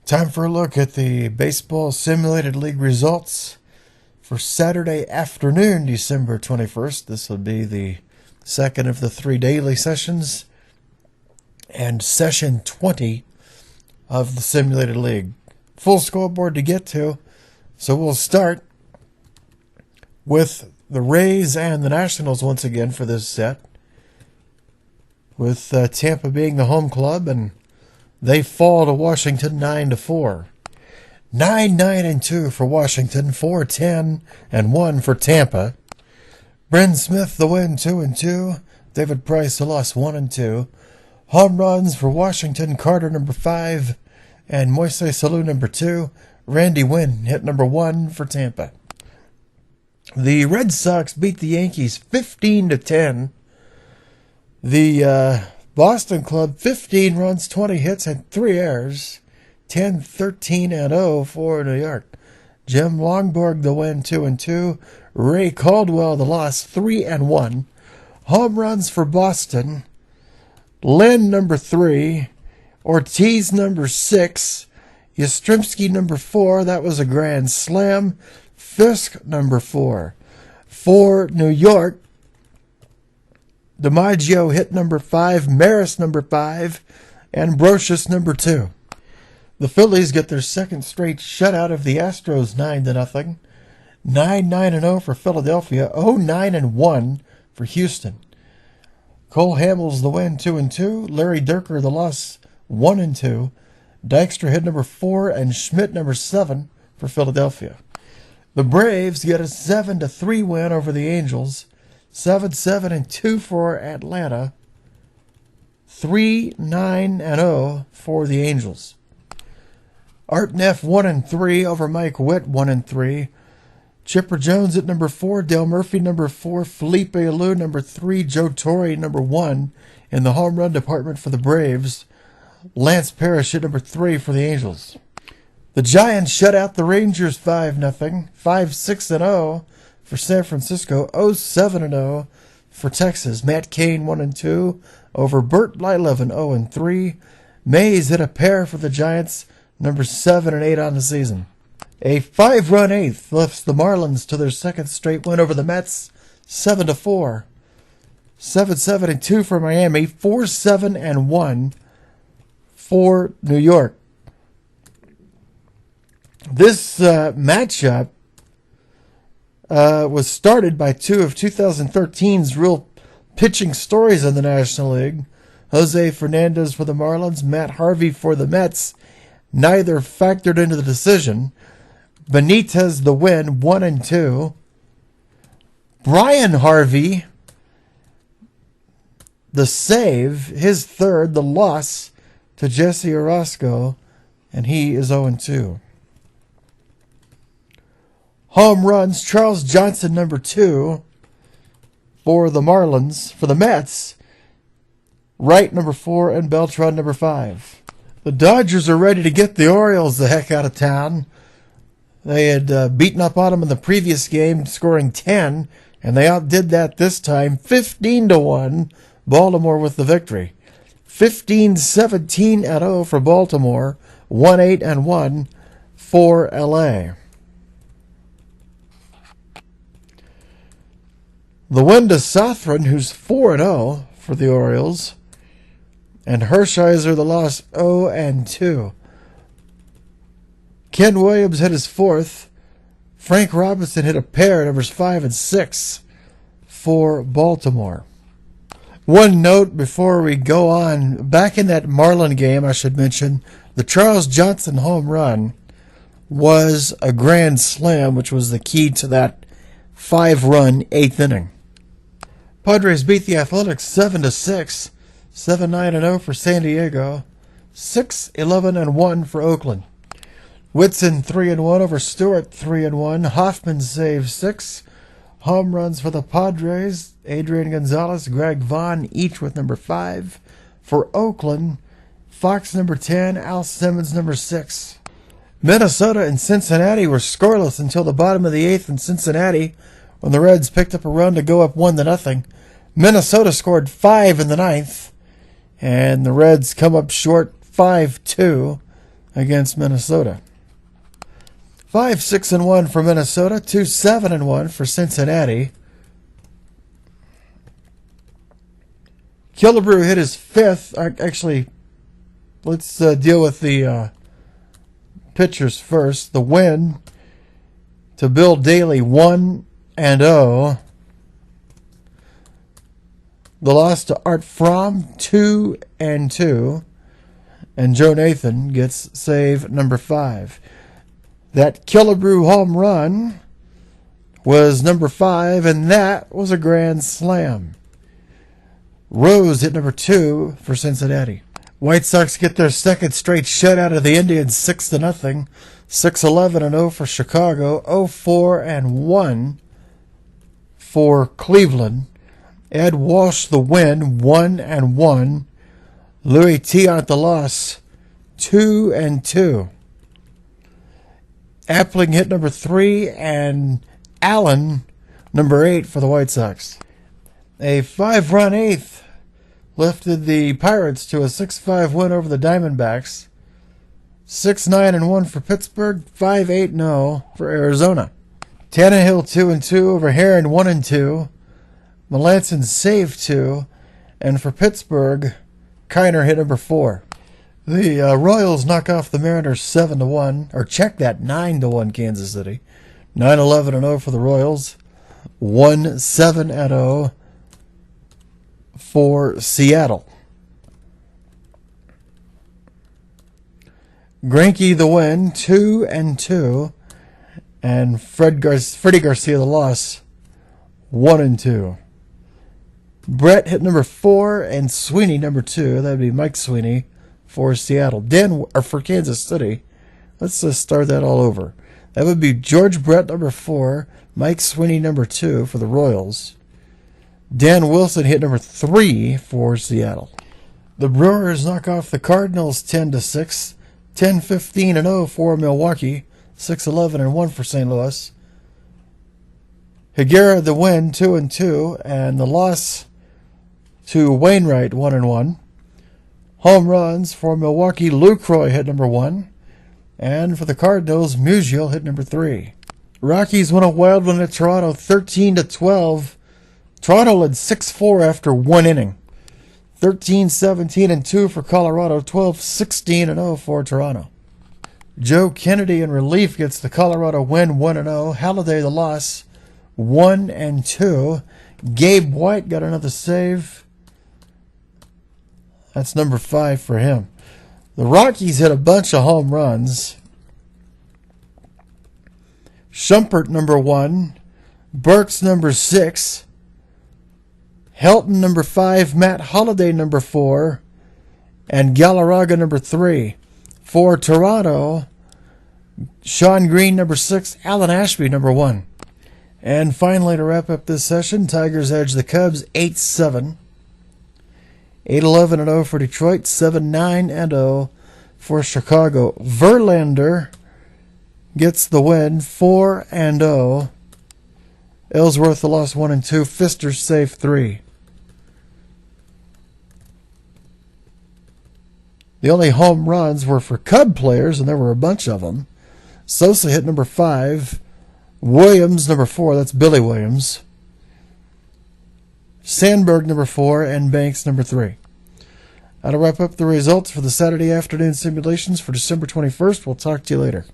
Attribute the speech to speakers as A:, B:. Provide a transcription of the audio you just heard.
A: Time for a look at the Baseball Simulated League results for Saturday afternoon, December 21st. This will be the second of the 3 daily sessions and session 20 of the Simulated League. Full scoreboard to get to, so we'll start with the Rays and the Nationals once again for this set, with Tampa being the home club, and they fall to Washington 9-4. 9-9-2 for Washington, 4-10-1 for Tampa. Bryn Smith the win, 2-2. David Price the loss, 1-2. Home runs for Washington, Carter number 5 and Moises Salou number 2. Randy Wynn hit number 1 for Tampa. The Red Sox beat the Yankees 15-10. The Boston Club, 15 runs, 20 hits, and 3 errors. 10-13-0 for New York. Jim Longborg the win, 2-2. Ray Caldwell the loss, 3-1. Home runs for Boston. Lynn number 3. Ortiz number 6. Yastrzemski number 4. That was a grand slam. Fisk number 4. For New York, DiMaggio hit number 5, Maris number 5, and Brocious number 2. The Phillies get their second straight shutout of the Astros 9-0. 9-9-0 for Philadelphia, 0-9-1 for Houston. Cole Hamels the win, 2-2. Larry Dierker the loss, 1-2. Dykstra hit number 4 and Schmidt number 7 for Philadelphia. The Braves get a 7-3 win over the Angels. 7-2 for Atlanta. 3-9-0 for the Angels. Art Neff 1-3 over Mike Witt, 1-3. Chipper Jones at number 4, Dale Murphy number 4, Felipe Alou number 3, Joe Torre number 1 in the home run department for the Braves. Lance Parrish at number 3 for the Angels. The Giants shut out the Rangers 5-0, 5-6-0 for San Francisco, 0-7-0 for Texas. Matt Cain 1-2 over Bert Blyleven, 0-3. Mays hit a pair for the Giants, number 7 and 8 on the season. A 5-run eighth lifts the Marlins to their second straight win over the Mets, 7-4. 7-2 for Miami, 4-7-1 for New York. This matchup was started by two of 2013's real pitching stories in the National League. Jose Fernandez for the Marlins, Matt Harvey for the Mets. Neither factored into the decision. Benitez the win, 1-2. Brian Harvey, the save, his third, the loss to Jesse Orosco, and he is 0-2. Home runs, Charles Johnson, number 2 for the Marlins. For the Mets, Wright, number 4, and Beltran, number 5. The Dodgers are ready to get the Orioles the heck out of town. They had beaten up on them in the previous game, scoring 10, and they outdid that this time, 15-1, Baltimore with the victory. 15-17-0 for Baltimore, 1-8-1 for LA. The win to Sothran, who's 4-0 for the Orioles, and Hershiser the loss, 0-2. Ken Williams hit his 4th. Frank Robinson hit a pair, numbers 5 and 6 for Baltimore. One note before we go on, back in that Marlin game, I should mention, the Charles Johnson home run was a grand slam, which was the key to that 5-run 8th inning. Padres beat the Athletics 7-6, 7-9-0 for San Diego, 6-11-1 for Oakland. Whitson 3-1 over Stewart, 3-1. Hoffman saved 6. Home runs for the Padres, Adrian Gonzalez, Greg Vaughn, each with number 5. For Oakland, Fox number 10, Al Simmons number 6. Minnesota and Cincinnati were scoreless until the bottom of the 8th in Cincinnati, when the Reds picked up a run to go up 1-0. Minnesota scored 5 in the 9th, and the Reds come up short 5-2 against Minnesota. 5-6-1 for Minnesota, 2-7-1 for Cincinnati. Killebrew hit his fifth. Actually, let's deal with the pitchers first. The win to Bill Daly, 1-0. The loss to Art Fromm, 2-2. And Joe Nathan gets save number 5. That Killebrew home run was number 5, and that was a grand slam. Rose hit number 2 for Cincinnati. White Sox get their second straight shutout of the Indians, 6-0. 6-11-0 for Chicago. 0-4-1 for Cleveland. Ed Walsh the win, 1-1. Louis Tiant the loss, 2-2. Appling hit number 3, and Allen number 8 for the White Sox. A 5-run eighth lifted the Pirates to a 6-5 win over the Diamondbacks. 6-9-1 for Pittsburgh, 5-8-0 for Arizona. Tannehill 2-2 over Heron, 1-2. Melanson saved 2, and for Pittsburgh, Kiner hit number 4. The Royals knock off the Mariners 7-1, or check that, 9-1 Kansas City. 9-11-0 for the Royals. 1-7-0 for Seattle. Greinke the win, 2-2, and Freddie Garcia the loss, 1-2. Brett hit number 4, and Sweeney number 2. That would be Mike Sweeney for Seattle. For Kansas City. Let's just start that all over. That would be George Brett number 4, Mike Sweeney number 2 for the Royals. Dan Wilson hit number 3 for Seattle. The Brewers knock off the Cardinals 10-6, 10-15-0 for Milwaukee, 6-11-1 for St. Louis. Higuera the win, 2-2, and the loss to Wainwright, 1-1. Home runs for Milwaukee, Lucroy hit number 1. And for the Cardinals, Musial hit number 3. Rockies won a wild one at Toronto, 13-12. Toronto led 6-4 after 1 inning. 13-17-2 for Colorado, 12-16-0 for Toronto. Joe Kennedy in relief gets the Colorado win, 1-0. Halladay the loss, 1-2. Gabe White got another save. That's number 5 for him. The Rockies hit a bunch of home runs. Shumpert number 1. Burks number 6. Helton number 5. Matt Holliday number 4. And Galarraga number 3. For Toronto, Sean Green number 6. Alan Ashby number 1. And finally, to wrap up this session, Tigers edge the Cubs 8-7. 8-11-0 for Detroit, 7-9-0 for Chicago. Verlander gets the win, 4-0. Ellsworth the loss, 1-2. Pfister save 3. The only home runs were for Cub players, and there were a bunch of them. Sosa hit number 5. Williams number 4, that's Billy Williams. Sandberg number 4, and Banks number 3. That'll wrap up the results for the Saturday afternoon simulations for December 21st. We'll talk to you later.